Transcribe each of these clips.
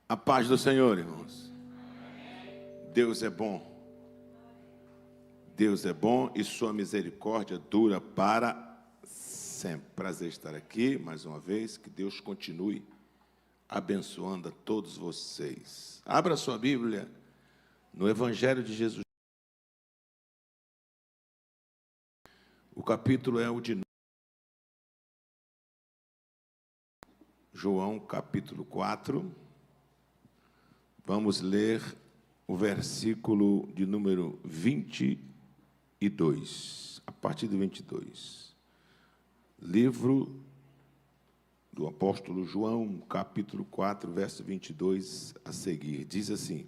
A paz do Senhor, irmãos. Deus é bom. Deus é bom e sua misericórdia dura para sempre. Prazer estar aqui mais uma vez. Que Deus continue abençoando a todos vocês. Abra sua Bíblia no Evangelho de Jesus. O capítulo é o de João, capítulo 4. Vamos ler o versículo de número 22, a partir do 22. Livro do apóstolo João, capítulo 4, verso 22 a seguir. Diz assim: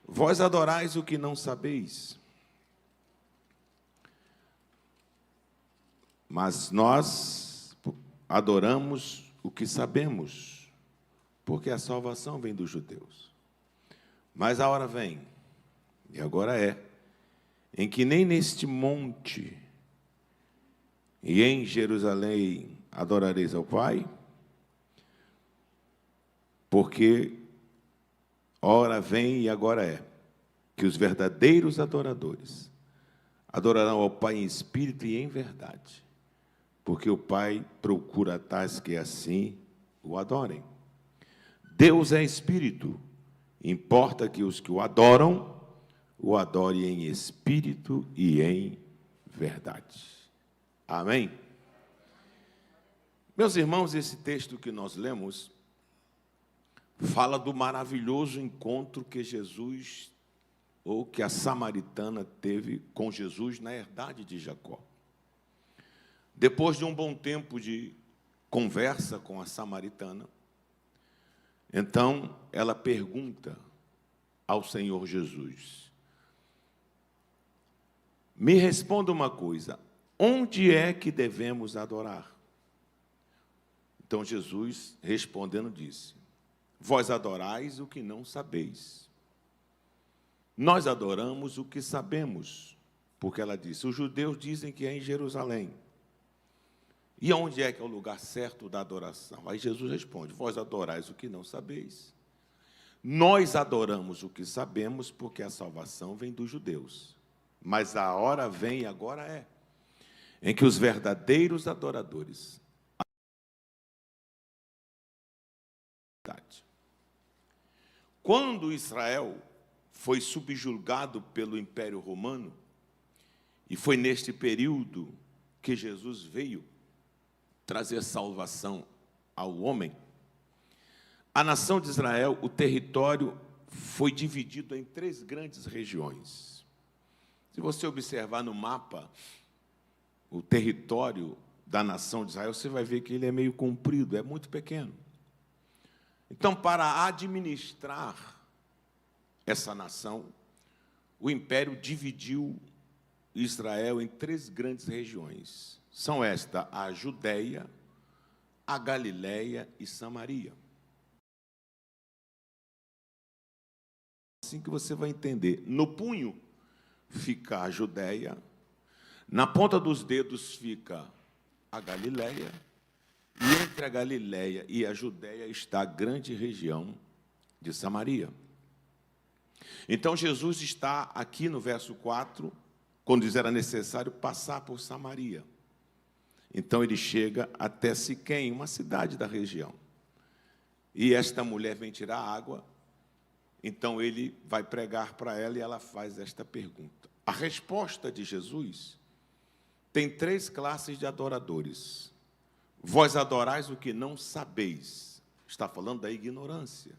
Vós adorais o que não sabeis, mas nós adoramos o que sabemos, porque a salvação vem dos judeus. Mas a hora vem, e agora é, em que nem neste monte e em Jerusalém adorareis ao Pai, porque a hora vem e agora é, que os verdadeiros adoradores adorarão ao Pai em espírito e em verdade, porque o Pai procura tais que assim o adorem. Deus é espírito, importa que os que o adorem em espírito e em verdade. Amém? Meus irmãos, esse texto que nós lemos fala do maravilhoso encontro que Jesus, ou que a samaritana teve com Jesus na herdade de Jacó. Depois de um bom tempo de conversa com a samaritana, então ela pergunta ao Senhor Jesus: me responda uma coisa, onde é que devemos adorar? Então Jesus, respondendo, disse: vós adorais o que não sabeis. Nós adoramos o que sabemos, porque ela disse: os judeus dizem que é em Jerusalém. E onde é que é o lugar certo da adoração? Aí Jesus responde: vós adorais o que não sabeis. Nós adoramos o que sabemos, porque a salvação vem dos judeus. Mas a hora vem, e agora é, em que os verdadeiros adoradores, quando Israel foi subjugado pelo Império Romano, e foi neste período que Jesus veio trazer salvação ao homem, a nação de Israel, o território foi dividido em 3 grandes regiões. Se você observar no mapa o território da nação de Israel, você vai ver que ele é meio comprido, é muito pequeno. Então, para administrar essa nação, o império dividiu Israel em 3 grandes regiões. São esta a Judeia, a Galileia e Samaria. Assim que você vai entender. No punho fica a Judeia, na ponta dos dedos fica a Galileia, e entre a Galileia e a Judeia está a grande região de Samaria. Então Jesus está aqui no verso 4, quando diz era necessário passar por Samaria. Então ele chega até Siquém, uma cidade da região. E esta mulher vem tirar água, então ele vai pregar para ela e ela faz esta pergunta. A resposta de Jesus tem 3 classes de adoradores. Vós adorais o que não sabeis. Está falando da ignorância.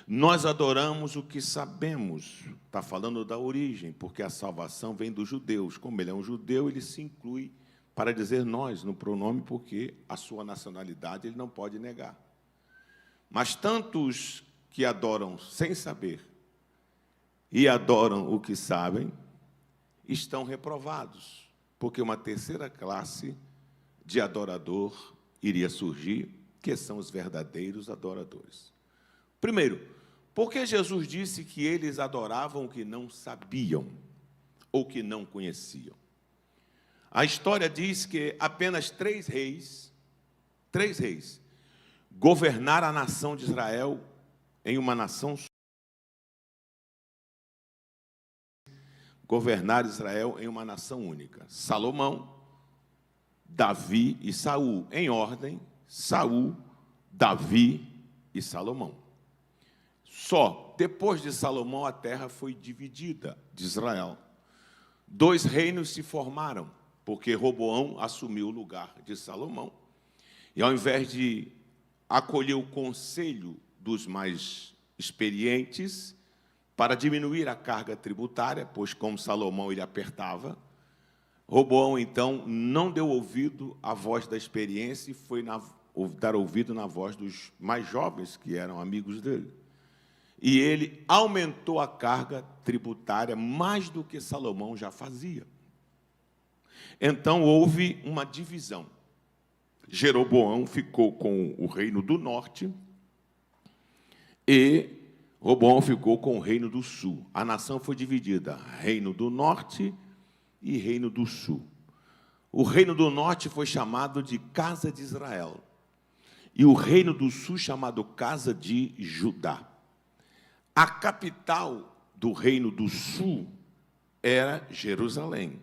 Nós adoramos o que sabemos. Está falando da origem, porque a salvação vem dos judeus. Como ele é um judeu, ele se inclui para dizer nós no pronome, porque a sua nacionalidade ele não pode negar. Mas tantos que adoram sem saber e adoram o que sabem, estão reprovados, porque uma 3ª classe de adorador iria surgir, que são os verdadeiros adoradores. Primeiro, porque Jesus disse que eles adoravam o que não sabiam, ou que não conheciam. A história diz que apenas 3 reis governar a nação de Israel em uma nação só. Governar Israel em uma nação única. Salomão, Davi e Saul, em ordem, Saul, Davi e Salomão. Só depois de Salomão a terra foi dividida de Israel. 2 reinos se formaram, porque Roboão assumiu o lugar de Salomão. E ao invés de acolher o conselho dos mais experientes para diminuir a carga tributária, pois como Salomão ele apertava, Roboão, então, não deu ouvido à voz da experiência e foi dar ouvido na voz dos mais jovens, que eram amigos dele. E ele aumentou a carga tributária mais do que Salomão já fazia. Então, houve uma divisão. Jeroboão ficou com o reino do norte e Roboão ficou com o reino do sul. A nação foi dividida, reino do norte e reino do sul. O reino do norte foi chamado de Casa de Israel e o reino do sul chamado Casa de Judá. A capital do reino do sul era Jerusalém.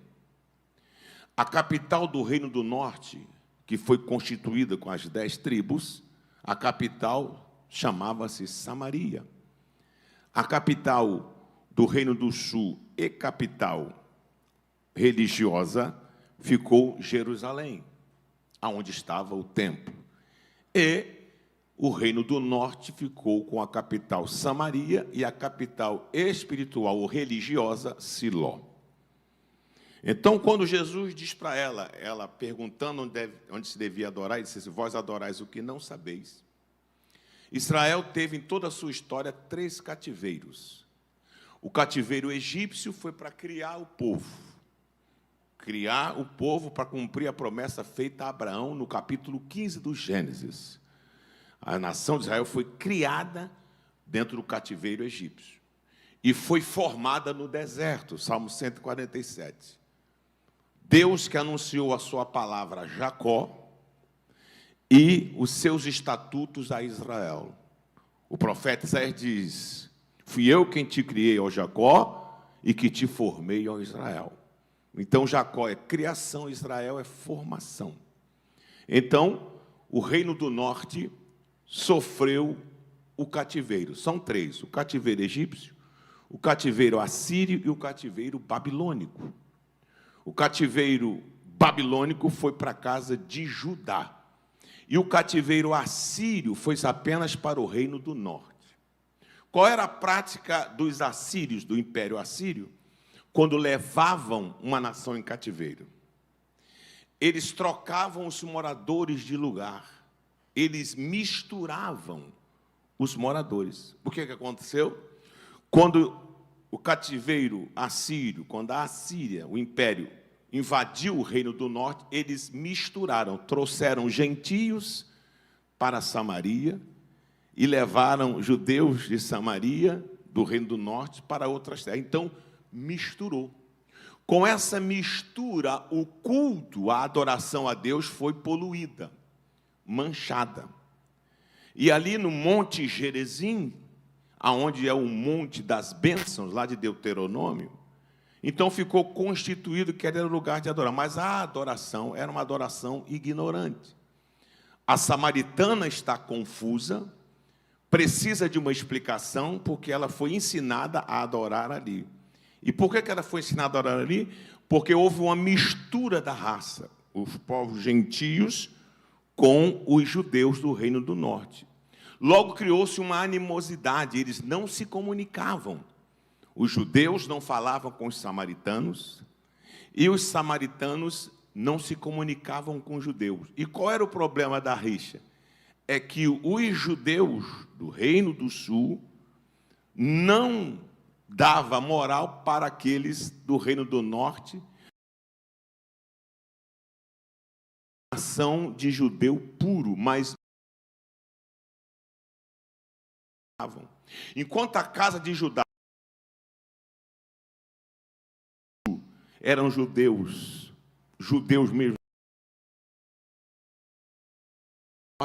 A capital do reino do norte, que foi constituída com as 10 tribos, a capital chamava-se Samaria. A capital do reino do sul e capital religiosa ficou Jerusalém, aonde estava o templo. E o reino do norte ficou com a capital Samaria e a capital espiritual ou religiosa Siló. Então, quando Jesus diz para ela perguntando onde se devia adorar, ele disse: vós adorais o que não sabeis. Israel teve em toda a sua história 3 cativeiros. O cativeiro egípcio foi para criar o povo. Criar o povo para cumprir a promessa feita a Abraão no capítulo 15 do Gênesis. A nação de Israel foi criada dentro do cativeiro egípcio. E foi formada no deserto, Salmo 147. Deus que anunciou a sua palavra a Jacó e os seus estatutos a Israel. O profeta Isaías diz: fui eu quem te criei, ó Jacó, e que te formei, ó Israel. Então, Jacó é criação, Israel é formação. Então, o reino do norte sofreu o cativeiro. São 3, o cativeiro egípcio, o cativeiro assírio e o cativeiro babilônico. O cativeiro babilônico foi para a casa de Judá. E o cativeiro assírio foi apenas para o reino do norte. Qual era a prática dos assírios, do Império Assírio, quando levavam uma nação em cativeiro? Eles trocavam os moradores de lugar. Eles misturavam os moradores. O que aconteceu? Quando o cativeiro assírio, quando a Assíria, o império, invadiu o reino do norte, eles misturaram, trouxeram gentios para Samaria e levaram judeus de Samaria, do reino do norte, para outras terras. Então, misturou. Com essa mistura, o culto, a adoração a Deus foi poluída, manchada. E ali no Monte Gerizim, aonde é o Monte das Bênçãos, lá de Deuteronômio, então ficou constituído que era o lugar de adorar. Mas a adoração era uma adoração ignorante. A samaritana está confusa, precisa de uma explicação, porque ela foi ensinada a adorar ali. E por que ela foi ensinada a adorar ali? Porque houve uma mistura da raça, os povos gentios com os judeus do reino do norte. Logo criou-se uma animosidade, eles não se comunicavam. Os judeus não falavam com os samaritanos e os samaritanos não se comunicavam com os judeus. E qual era o problema da rixa? É que os judeus do Reino do Sul não davam moral para aqueles do Reino do Norte, nação de judeu puro, mas enquanto a casa de Judá eram judeus mesmo,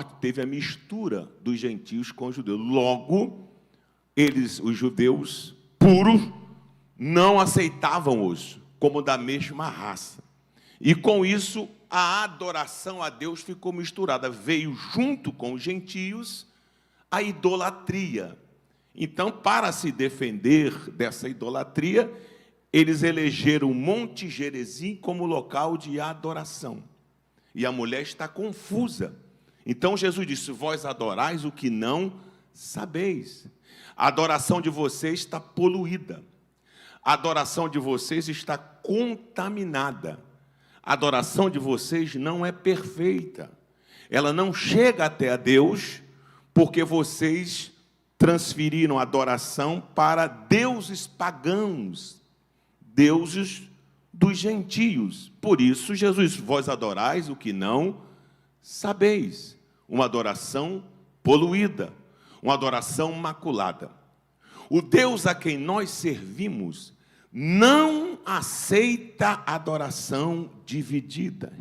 teve a mistura dos gentios com os judeus. Logo, eles, os judeus puros, não aceitavam-os como da mesma raça. E com isso, a adoração a Deus ficou misturada. Veio junto com os gentios a idolatria. Então, para se defender dessa idolatria, eles elegeram o Monte Gerizim como local de adoração. E a mulher está confusa. Então Jesus disse: vós adorais o que não sabeis. A adoração de vocês está poluída. A adoração de vocês está contaminada. A adoração de vocês não é perfeita. Ela não chega até a Deus, porque vocês transferiram a adoração para deuses pagãos, deuses dos gentios. Por isso, Jesus, vós adorais o que não sabeis. Uma adoração poluída, uma adoração maculada. O Deus a quem nós servimos não aceita adoração dividida.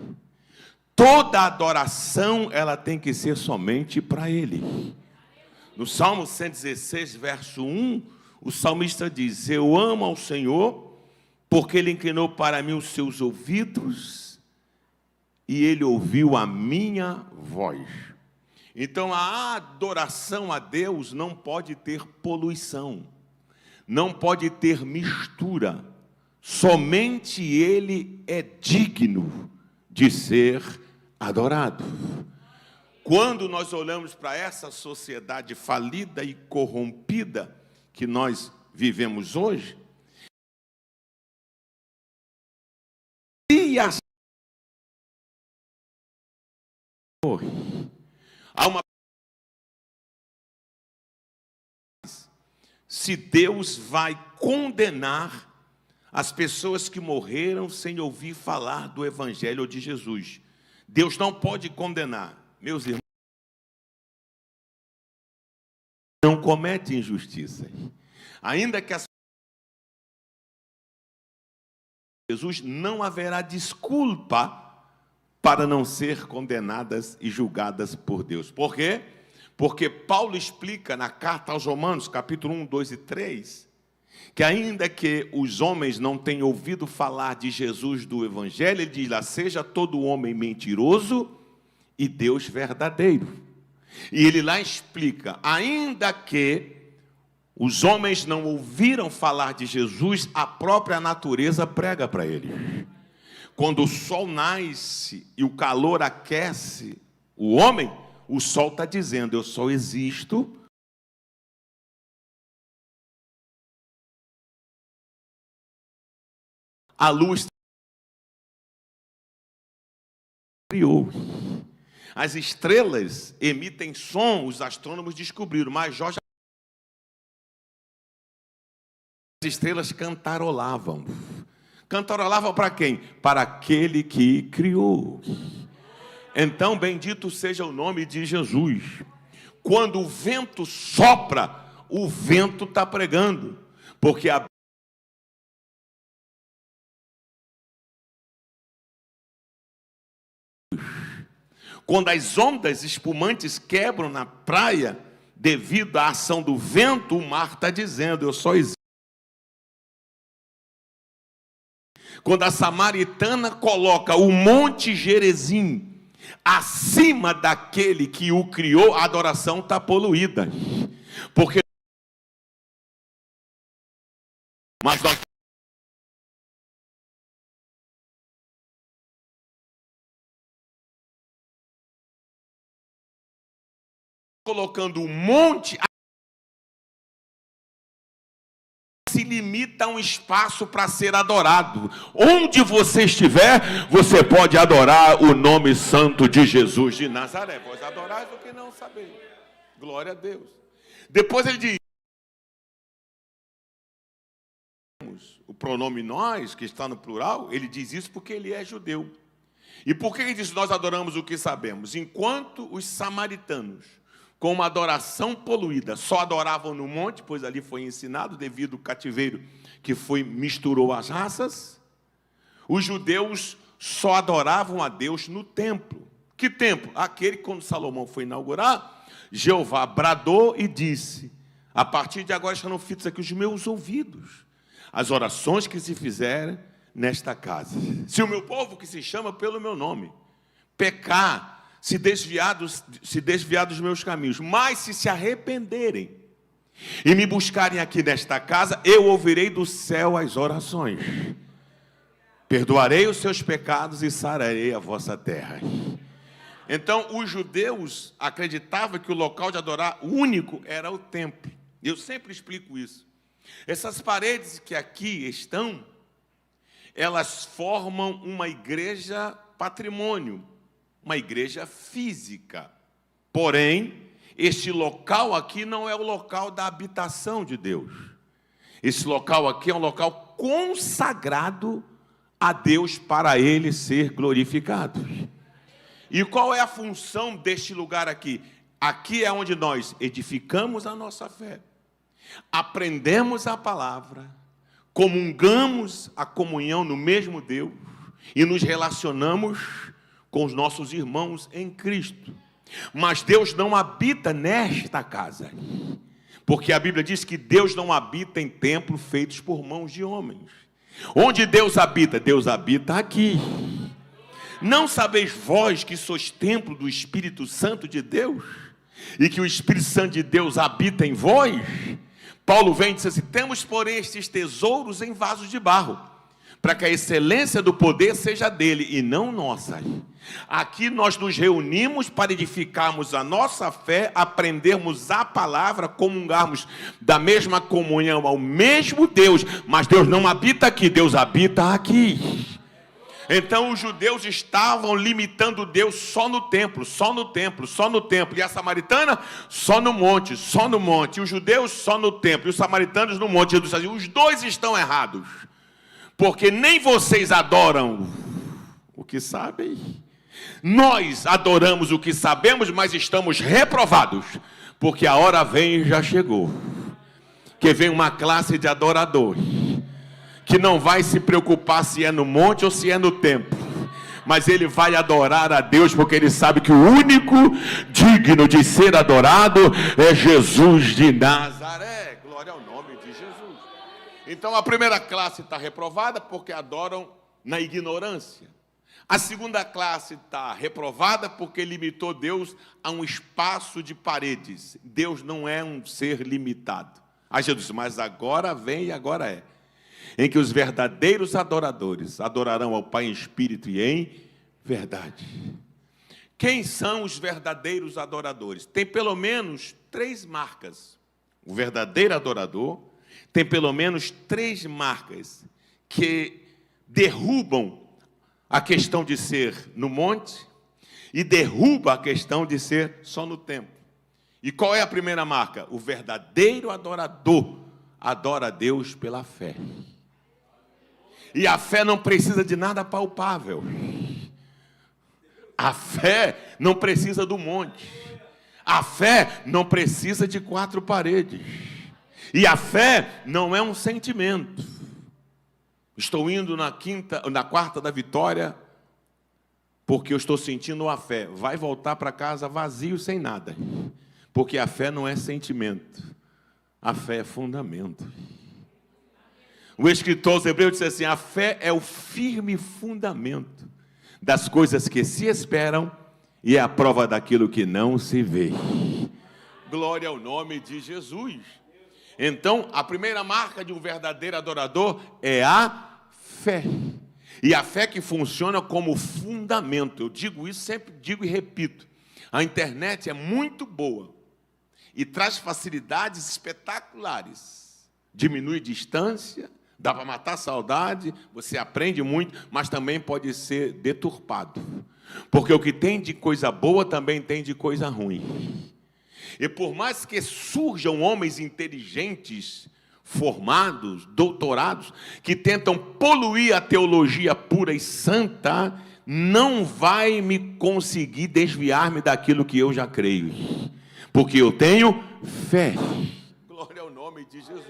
Toda adoração, ela tem que ser somente para Ele. No Salmo 116, verso 1, o salmista diz: eu amo ao Senhor, porque Ele inclinou para mim os seus ouvidos, e Ele ouviu a minha voz. Então, a adoração a Deus não pode ter poluição, não pode ter mistura. Somente Ele é digno de ser adorado. Quando nós olhamos para essa sociedade falida e corrompida que nós vivemos hoje, há uma... se Deus vai condenar as pessoas que morreram sem ouvir falar do Evangelho de Jesus. Deus não pode condenar. Meus irmãos, não comete injustiça. Ainda que as... Jesus, não haverá desculpa para não ser condenadas e julgadas por Deus. Por quê? Porque Paulo explica na carta aos Romanos, capítulo 1, 2 e 3, que ainda que os homens não tenham ouvido falar de Jesus do Evangelho, ele diz lá: seja todo homem mentiroso e Deus verdadeiro. E ele lá explica: ainda que os homens não ouviram falar de Jesus, a própria natureza prega para eles. Quando o sol nasce e o calor aquece o homem, o sol está dizendo: eu só existo a luz criou. As estrelas emitem som, os astrônomos descobriram, mas Jorge... as estrelas cantarolavam. Cantarolavam para quem? Para aquele que criou. Então, bendito seja o nome de Jesus. Quando o vento sopra, o vento está pregando, porque a... quando as ondas espumantes quebram na praia, devido à ação do vento, o mar está dizendo: eu só existo. Quando a samaritana coloca o Monte Gerizim acima daquele que o criou, a adoração está poluída. Porque... mas nós... colocando um monte, se limita a um espaço para ser adorado. Onde você estiver, você pode adorar o nome santo de Jesus de Nazaré. Vós adorais o que não sabeis. Glória a Deus. Depois ele diz, o pronome nós, que está no plural, ele diz isso porque ele é judeu. E por que ele diz nós adoramos o que sabemos? Enquanto os samaritanos, com uma adoração poluída, só adoravam no monte, pois ali foi ensinado, devido ao cativeiro que misturou as raças, os judeus só adoravam a Deus no templo. Que templo? Aquele que, quando Salomão foi inaugurar, Jeová bradou e disse: a partir de agora estarão fitos aqui os meus ouvidos, as orações que se fizerem nesta casa. Se o meu povo, que se chama pelo meu nome, pecar, se desviar dos meus caminhos, mas se arrependerem e me buscarem aqui nesta casa, eu ouvirei do céu as orações, perdoarei os seus pecados e sararei a vossa terra. Então, os judeus acreditavam que o local de adorar único era o templo. Eu sempre explico isso. Essas paredes que aqui estão, elas formam uma igreja patrimônio, uma igreja física. Porém, este local aqui não é o local da habitação de Deus. Esse local aqui é um local consagrado a Deus para Ele ser glorificado. E qual é a função deste lugar aqui? Aqui é onde nós edificamos a nossa fé, aprendemos a palavra, comungamos a comunhão no mesmo Deus e nos relacionamos com os nossos irmãos em Cristo. Mas Deus não habita nesta casa, porque a Bíblia diz que Deus não habita em templos feitos por mãos de homens. Onde Deus habita? Deus habita aqui. Não sabeis vós que sois templo do Espírito Santo de Deus, e que o Espírito Santo de Deus habita em vós? Paulo vem e diz assim: temos, porém, estes tesouros em vasos de barro, para que a excelência do poder seja dele e não nossa. Aqui nós nos reunimos para edificarmos a nossa fé, aprendermos a palavra, comungarmos da mesma comunhão ao mesmo Deus, mas Deus não habita aqui, Deus habita aqui. Então os judeus estavam limitando Deus só no templo, só no templo, só no templo. E a samaritana só no monte, só no monte. E os judeus só no templo, e os samaritanos no monte. Os dois estão errados, porque nem vocês adoram o que sabem, nós adoramos o que sabemos, mas estamos reprovados, porque a hora vem e já chegou, que vem uma classe de adoradores, que não vai se preocupar se é no monte ou se é no templo, mas ele vai adorar a Deus, porque ele sabe que o único digno de ser adorado é Jesus de Nazaré. Glória ao nome de Jesus. Então a primeira classe está reprovada porque adoram na ignorância. A segunda classe está reprovada porque limitou Deus a um espaço de paredes. Deus não é um ser limitado. Aí Jesus, mas agora vem e agora é, em que os verdadeiros adoradores adorarão ao Pai em espírito e em verdade. Quem são os verdadeiros adoradores? Tem pelo menos 3 marcas. O verdadeiro adorador tem pelo menos 3 marcas que derrubam a questão de ser no monte e derruba a questão de ser só no templo. E qual é a primeira marca? O verdadeiro adorador adora a Deus pela fé. E a fé não precisa de nada palpável. A fé não precisa do monte. A fé não precisa de 4 paredes. E a fé não é um sentimento. Estou indo na quarta da vitória, porque eu estou sentindo a fé. Vai voltar para casa vazio, sem nada. Porque a fé não é sentimento. A fé é fundamento. O escritor aos Hebreus disse assim: a fé é o firme fundamento das coisas que se esperam e é a prova daquilo que não se vê. Glória ao nome de Jesus. Então, a primeira marca de um verdadeiro adorador é a fé. E a fé que funciona como fundamento. Eu digo isso, sempre digo e repito. A internet é muito boa e traz facilidades espetaculares. Diminui distância, dá para matar a saudade, você aprende muito, mas também pode ser deturpado. Porque o que tem de coisa boa também tem de coisa ruim. E por mais que surjam homens inteligentes, formados, doutorados, que tentam poluir a teologia pura e santa, não vai me conseguir desviar-me daquilo que eu já creio. Porque eu tenho fé. Glória ao nome de Jesus.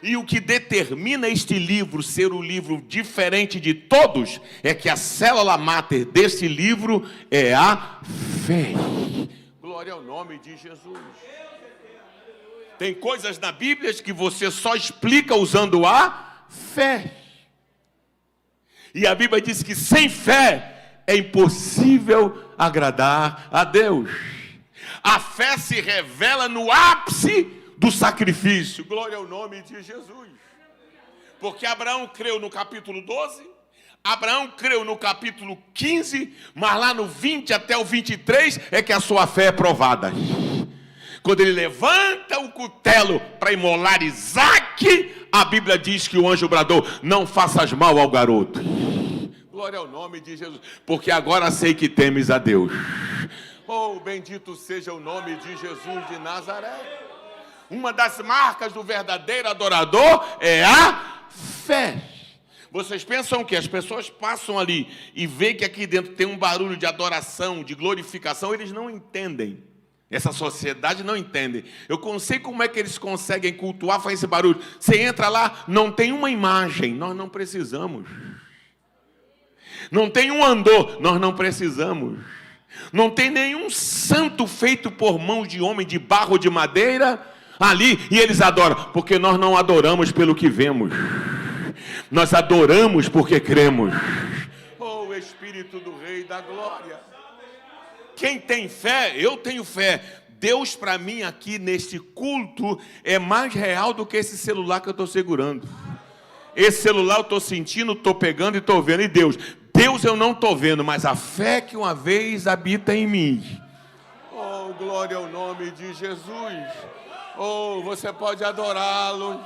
E o que determina este livro ser o livro diferente de todos é que a célula máter desse livro é a fé. Glória ao nome de Jesus. Tem coisas na Bíblia que você só explica usando a fé. E a Bíblia diz que sem fé é impossível agradar a Deus. A fé se revela no ápice do sacrifício. Glória ao nome de Jesus. Porque Abraão creu no capítulo 12, Abraão creu no capítulo 15, mas lá no 20 até o 23 é que a sua fé é provada. Quando ele levanta o cutelo para imolar Isaque, a Bíblia diz que o anjo bradou: não faças mal ao garoto. Glória ao nome de Jesus, porque agora sei que temes a Deus. Oh, bendito seja o nome de Jesus de Nazaré. Uma das marcas do verdadeiro adorador é a fé. Vocês pensam que as pessoas passam ali e veem que aqui dentro tem um barulho de adoração, de glorificação, eles não entendem. Essa sociedade não entende. Eu não sei como é que eles conseguem cultuar, fazer esse barulho. Você entra lá, não tem uma imagem, nós não precisamos. Não tem um andor, nós não precisamos. Não tem nenhum santo feito por mãos de homem, de barro ou de madeira, ali, e eles adoram, porque nós não adoramos pelo que vemos, nós adoramos porque cremos. Oh, Espírito do Rei da Glória. Quem tem fé, eu tenho fé. Deus para mim aqui neste culto é mais real do que esse celular que eu estou segurando. Esse celular eu estou sentindo, estou pegando e estou vendo. E Deus eu não estou vendo, mas a fé que uma vez habita em mim. Oh, glória ao nome de Jesus. Oh, você pode adorá-lo.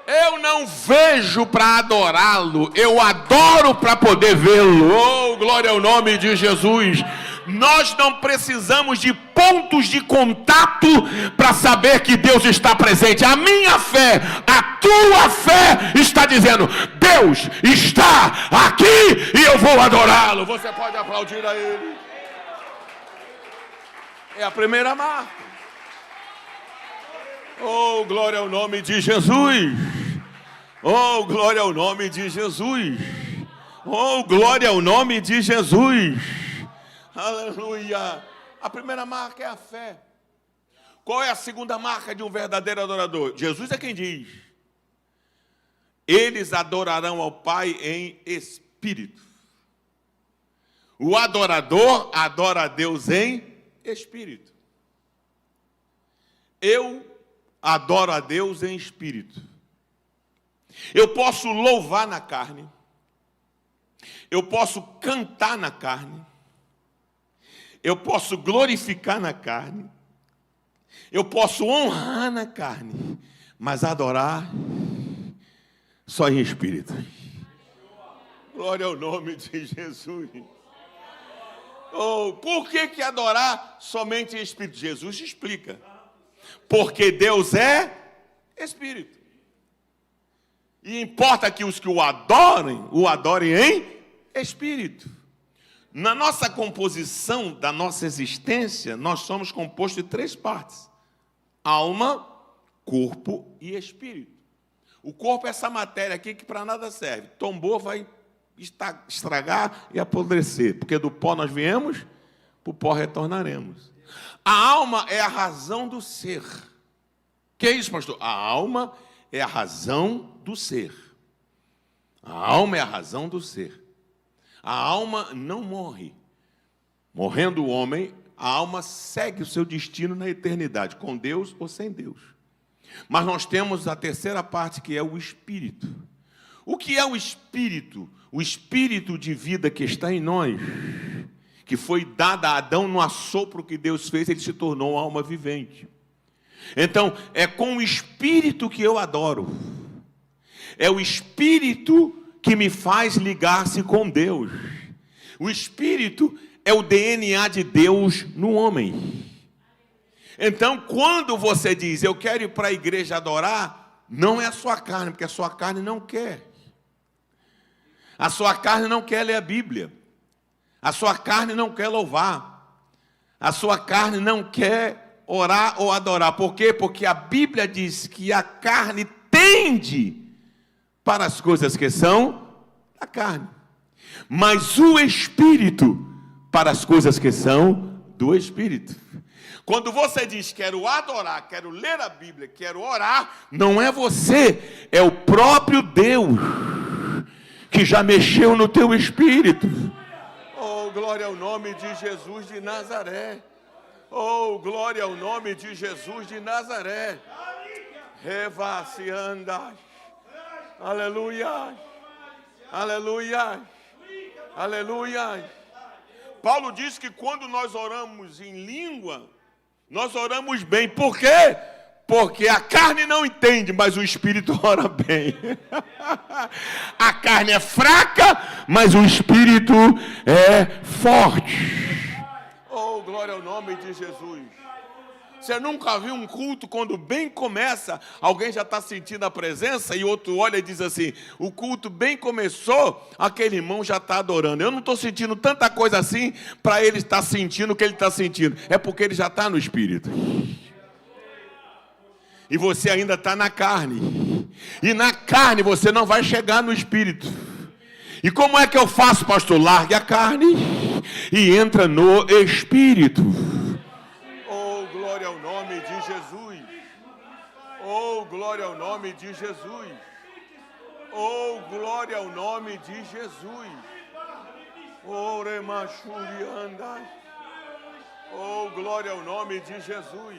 Eu não vejo para adorá-lo, eu adoro para poder vê-lo. Oh, glória ao nome de Jesus. Nós não precisamos de pontos de contato para saber que Deus está presente. A minha fé, a tua fé está dizendo: Deus está aqui e eu vou adorá-lo. Você pode aplaudir a Ele. É a primeira marca. Oh, glória ao nome de Jesus. Oh, glória ao nome de Jesus. Oh, glória ao nome de Jesus. Aleluia. A primeira marca é a fé. Qual é a segunda marca de um verdadeiro adorador? Jesus é quem diz: eles adorarão ao Pai em espírito. O adorador adora a Deus em espírito. Eu adoro a Deus em espírito. Eu posso louvar na carne, eu posso cantar na carne, eu posso glorificar na carne, eu posso honrar na carne, mas adorar só em espírito. Glória ao nome de Jesus. Oh, por que adorar somente em espírito? Jesus explica. Porque Deus é espírito. E importa que os que o adorem em espírito. Na nossa composição da nossa existência, nós somos compostos de 3 partes: alma, corpo e espírito. O corpo é essa matéria aqui que para nada serve. Tombou, vai estragar e apodrecer. Porque do pó nós viemos, para o pó retornaremos. A alma é a razão do ser. Que é isso, pastor? A alma é a razão do ser. A alma é a razão do ser. A alma não morre. Morrendo o homem, a alma segue o seu destino na eternidade, com Deus ou sem Deus. Mas nós temos a terceira parte, que é o espírito. O que é o espírito? O espírito de vida que está em nós, que foi dado a Adão no assopro que Deus fez, ele se tornou uma alma vivente. Então, é com o espírito que eu adoro. É o espírito que me faz ligar-se com Deus. O espírito é o DNA de Deus no homem. Então, quando você diz: eu quero ir para a igreja adorar, não é a sua carne, porque a sua carne não quer. A sua carne não quer ler a Bíblia. A sua carne não quer louvar. A sua carne não quer orar ou adorar. Por quê? Porque a Bíblia diz que a carne entende para as coisas que são da carne, mas o Espírito para as coisas que são do Espírito. Quando você diz, quero adorar, quero ler a Bíblia, quero orar, não é você, é o próprio Deus que já mexeu no teu espírito. Oh, glória ao nome de Jesus de Nazaré. Oh, glória ao nome de Jesus de Nazaré. Reva-se anda. Aleluia. Aleluia. Aleluia. Paulo diz que quando nós oramos em língua, nós oramos bem. Por quê? Porque a carne não entende, mas o Espírito ora bem. A carne é fraca, mas o Espírito é forte. Oh, glória ao nome de Jesus. Você nunca viu um culto, quando bem começa, alguém já está sentindo a presença e outro olha e diz assim, o culto bem começou, aquele irmão já está adorando. Eu não estou sentindo tanta coisa assim para ele estar sentindo o que ele está sentindo. É porque ele já está no Espírito. E você ainda está na carne. E na carne você não vai chegar no Espírito. E como é que eu faço, pastor? Largue a carne e entra no Espírito. Glória ao nome de Jesus. Oh, glória ao nome de Jesus. Oh, glória ao nome de Jesus. Oh, remachurianda. Oh, glória ao nome de Jesus.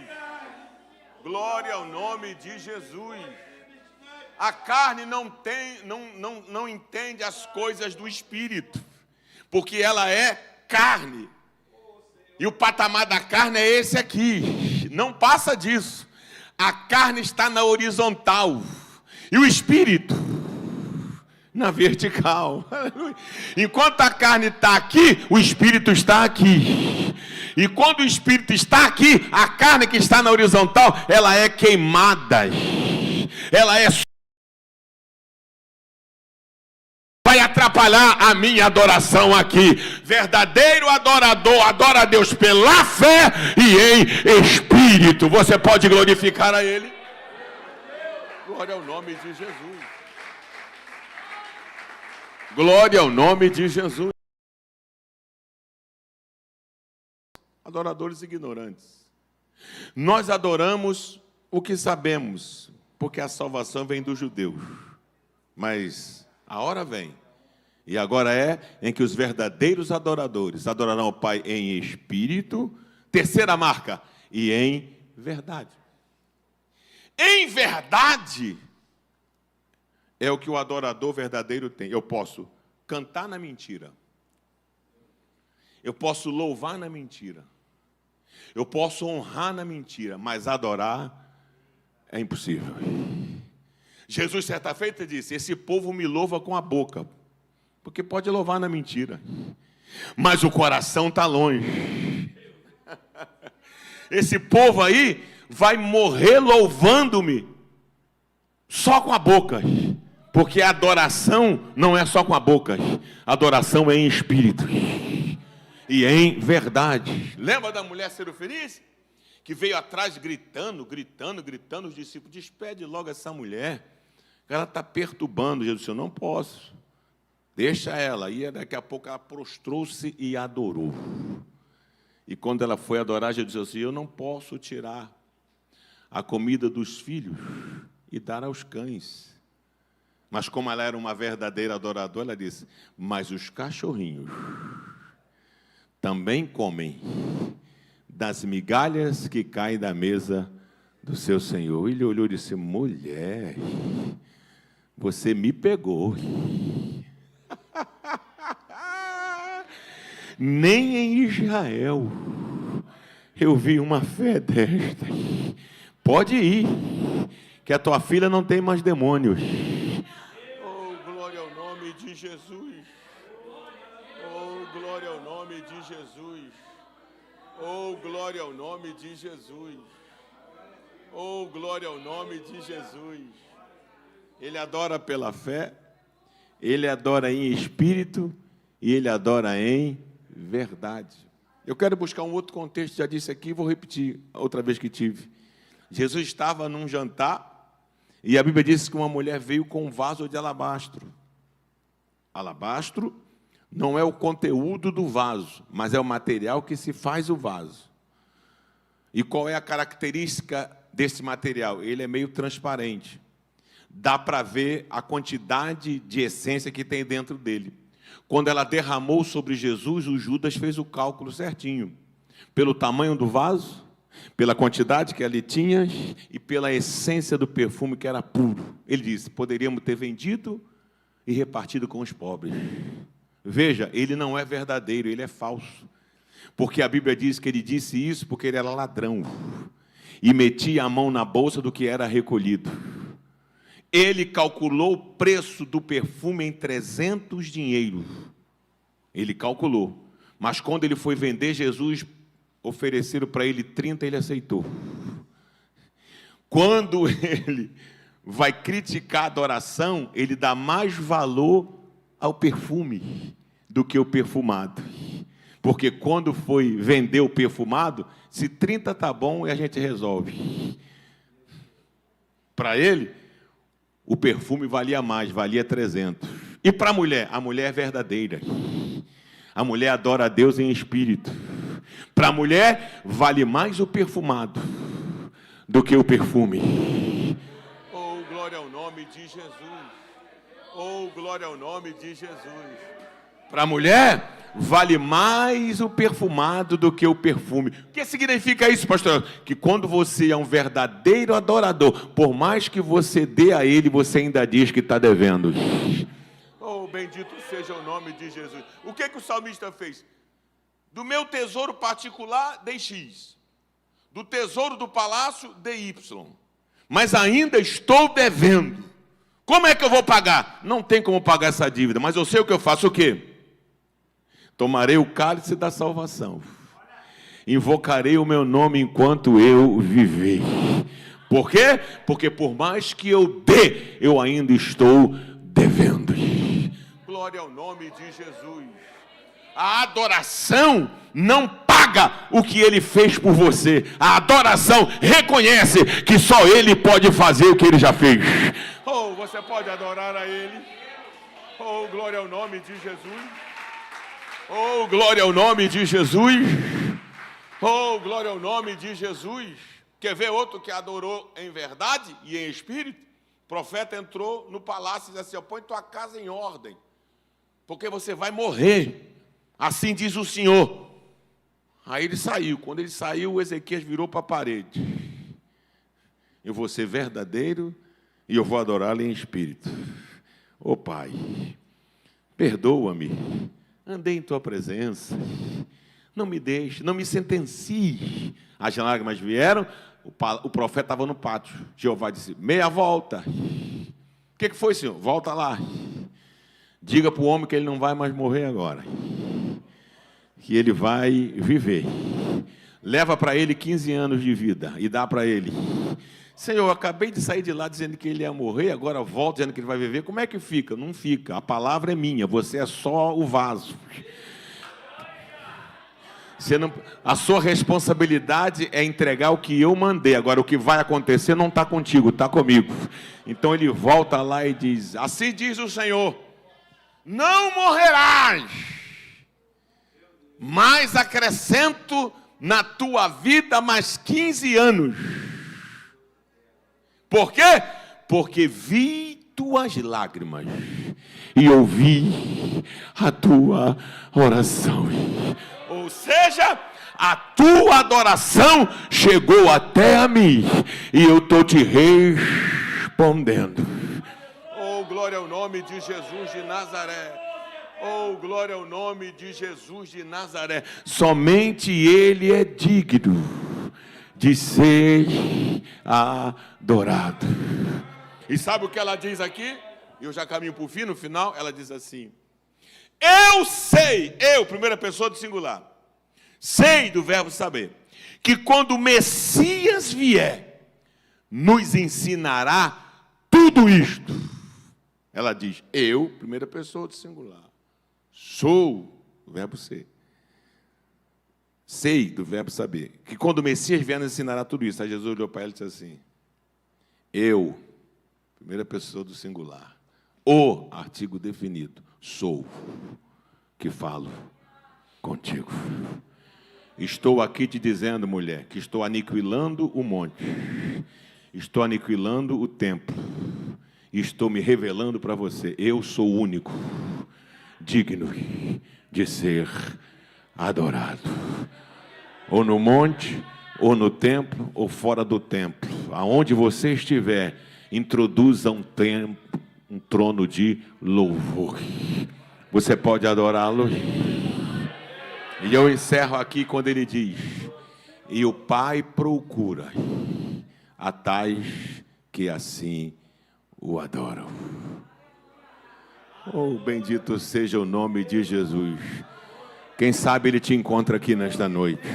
Glória ao nome de Jesus. A carne não entende as coisas do Espírito, porque ela é carne. E o patamar da carne é esse aqui. Não passa disso. A carne está na horizontal. E o Espírito na vertical. Enquanto a carne está aqui, o Espírito está aqui. E quando o Espírito está aqui, a carne que está na horizontal, ela é queimada. Ela é... vai atrapalhar a minha adoração aqui. Verdadeiro adorador adora a Deus pela fé e em espírito. Você pode glorificar a Ele? Glória ao nome de Jesus. Glória ao nome de Jesus. Adoradores ignorantes. Nós adoramos o que sabemos, porque a salvação vem dos judeus. Mas a hora vem, e agora é em que os verdadeiros adoradores adorarão o Pai em espírito. Terceira marca, e em verdade. Em verdade é o que o adorador verdadeiro tem. Eu posso cantar na mentira. Eu posso louvar na mentira. Eu posso honrar na mentira, mas adorar é impossível. Jesus, certa feita, disse, esse povo me louva com a boca, porque pode louvar na mentira, mas o coração está longe. Esse povo aí vai morrer louvando-me só com a boca, porque a adoração não é só com a boca, a adoração é em espírito e em verdade. Lembra da mulher serofenice? Que veio atrás gritando, os discípulos, despede logo essa mulher, ela está perturbando. Jesus disse, eu não posso, deixa ela. E daqui a pouco ela prostrou-se e adorou. E quando ela foi adorar, Jesus disse assim, eu não posso tirar a comida dos filhos e dar aos cães. Mas como ela era uma verdadeira adoradora, ela disse, mas os cachorrinhos também comem das migalhas que caem da mesa do seu Senhor. Ele olhou e disse, mulher, você me pegou. Nem em Israel eu vi uma fé desta. Pode ir, que a tua filha não tem mais demônios. Oh, glória ao nome de Jesus. Oh, glória ao nome de Jesus. Oh, glória ao nome de Jesus. Oh, glória ao nome de Jesus. Ele adora pela fé, ele adora em espírito e ele adora em verdade. Eu quero buscar um outro contexto, já disse aqui, vou repetir outra vez que tive. Jesus estava num jantar E a Bíblia diz que uma mulher veio com um vaso de alabastro. Alabastro não é o conteúdo do vaso, mas é o material que se faz o vaso. E qual é a característica desse material? Ele é meio transparente. Dá para ver a quantidade de essência que tem dentro dele. Quando ela derramou sobre Jesus, o Judas fez o cálculo certinho. Pelo tamanho do vaso, pela quantidade que ali tinha e pela essência do perfume que era puro. Ele disse, poderíamos ter vendido e repartido com os pobres. Veja, ele não é verdadeiro, ele é falso. Porque a Bíblia diz que ele disse isso porque ele era ladrão e metia a mão na bolsa do que era recolhido. Ele calculou o preço do perfume em 300 dinheiros. Ele calculou. Mas quando ele foi vender, Jesus ofereceram para ele 30, ele aceitou. Quando ele vai criticar a adoração, ele dá mais valor ao perfume do que o perfumado. Porque quando foi vender o perfumado, se 30 está bom, a gente resolve. Para ele, o perfume valia mais, valia 300. E para a mulher é verdadeira. A mulher adora a Deus em espírito. Para a mulher, vale mais o perfumado do que o perfume. Oh, glória ao nome de Jesus. Oh, glória ao nome de Jesus. Para a mulher, vale mais o perfumado do que o perfume. O que significa isso, pastor? Que quando você é um verdadeiro adorador, por mais que você dê a ele, você ainda diz que está devendo. Oh, bendito seja o nome de Jesus. O que o salmista fez? Do meu tesouro particular, dei X. Do tesouro do palácio, dei Y. Mas ainda estou devendo. Como é que eu vou pagar? Não tem como pagar essa dívida, mas eu sei o que eu faço, o quê? Tomarei o cálice da salvação. Invocarei o meu nome enquanto eu viver. Por quê? Porque por mais que eu dê, eu ainda estou devendo. Glória ao nome de Jesus. A adoração não paga o que ele fez por você. A adoração reconhece que só ele pode fazer o que ele já fez. Oh, você pode adorar a ele. Oh, glória ao nome de Jesus. Oh, glória ao nome de Jesus. Oh, glória ao nome de Jesus. Quer ver outro que adorou em verdade e em espírito? O profeta entrou no palácio e disse assim, põe tua casa em ordem, porque você vai morrer. Assim diz o Senhor. Aí ele saiu. Quando ele saiu, o Ezequias virou para a parede. Eu vou ser verdadeiro e eu vou adorá-lo em espírito. Ô Pai, perdoa-me. Andei em tua presença, não me deixe, não me sentencie. As lágrimas vieram, o profeta estava no pátio. Jeová disse, meia volta. O que foi, Senhor? Volta lá. Diga para o homem que ele não vai mais morrer agora, que ele vai viver. Leva para ele 15 anos de vida e dá para ele. Senhor, eu acabei de sair de lá dizendo que ele ia morrer, agora volto dizendo que ele vai viver. Como é que fica? Não fica. A palavra é minha, você é só o vaso. A sua responsabilidade é entregar o que eu mandei. Agora, o que vai acontecer não está contigo, está comigo. Então, ele volta lá e diz, assim diz o Senhor, não morrerás, mas acrescento na tua vida mais 15 anos. Por quê? Porque vi tuas lágrimas e ouvi a tua oração. Ou seja, a tua adoração chegou até a mim e eu estou te respondendo. Oh, glória ao nome de Jesus de Nazaré. Oh, glória ao nome de Jesus de Nazaré. Somente Ele é digno de ser adorado. E sabe o que ela diz aqui? Eu já caminho para o fim, no final, ela diz assim, eu sei, primeira pessoa do singular, sei do verbo saber, que quando o Messias vier, nos ensinará tudo isto. Ela diz, eu, primeira pessoa do singular, sou, do verbo ser. Sei, do verbo saber, que quando o Messias vier nos ensinará tudo isso. Aí Jesus olhou para ela e disse assim, eu Primeira pessoa do singular. O artigo definido. Sou que falo contigo. Estou aqui te dizendo, mulher, que estou aniquilando o monte. Estou aniquilando o templo. Estou me revelando para você. Eu sou o único, digno de ser adorado. Ou no monte, ou no templo, ou fora do templo. Aonde você estiver, introduza um trono de louvor. Você pode adorá-lo. E eu encerro aqui quando ele diz: e o Pai procura a tais que assim o adoram. Oh, bendito seja o nome de Jesus. Quem sabe ele te encontra aqui nesta noite.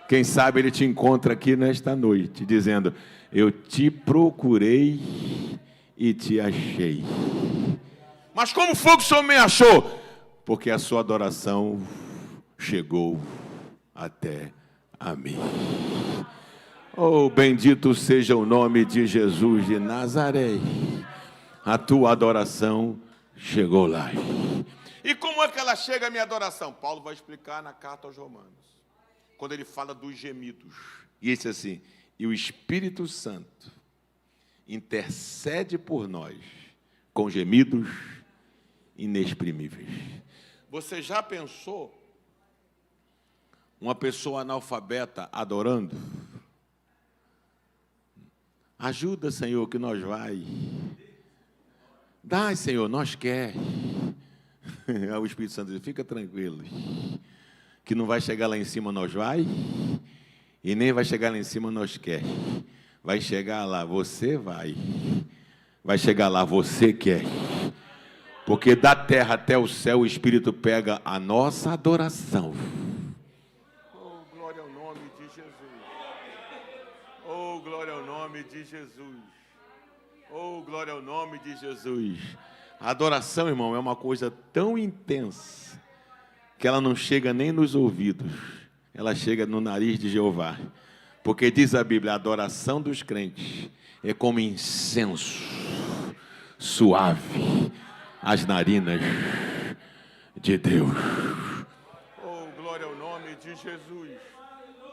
Quem sabe ele te encontra aqui nesta noite, dizendo: eu te procurei e te achei. Mas como foi que o Senhor me achou? Porque a sua adoração chegou até a mim. Oh, bendito seja o nome de Jesus de Nazaré. A tua adoração chegou lá. E como é que ela chega, a minha adoração? Paulo vai explicar na carta aos Romanos, quando ele fala dos gemidos. E esse assim: e o Espírito Santo intercede por nós com gemidos inexprimíveis. Você já pensou uma pessoa analfabeta adorando? Ajuda, Senhor, que nós vai. Dai, Senhor, nós quer. O Espírito Santo diz: fica tranquilo, que não vai chegar lá em cima nós vai, e nem vai chegar lá em cima nós quer. Vai chegar lá, você vai. Vai chegar lá, você quer. Porque da terra até o céu o Espírito pega a nossa adoração. Oh, glória ao nome de Jesus. Oh, glória ao nome de Jesus. Oh, glória ao nome de Jesus. A adoração, irmão, é uma coisa tão intensa que ela não chega nem nos ouvidos. Ela chega no nariz de Jeová. Porque diz a Bíblia: a adoração dos crentes é como incenso suave às narinas de Deus. Oh, glória ao nome de Jesus.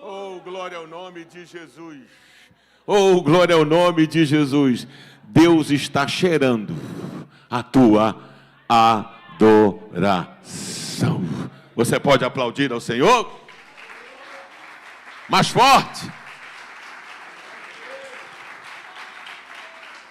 Oh, glória ao nome de Jesus. Oh, glória ao nome de Jesus. Deus está cheirando a tua adoração. Você pode aplaudir ao Senhor? Mais forte.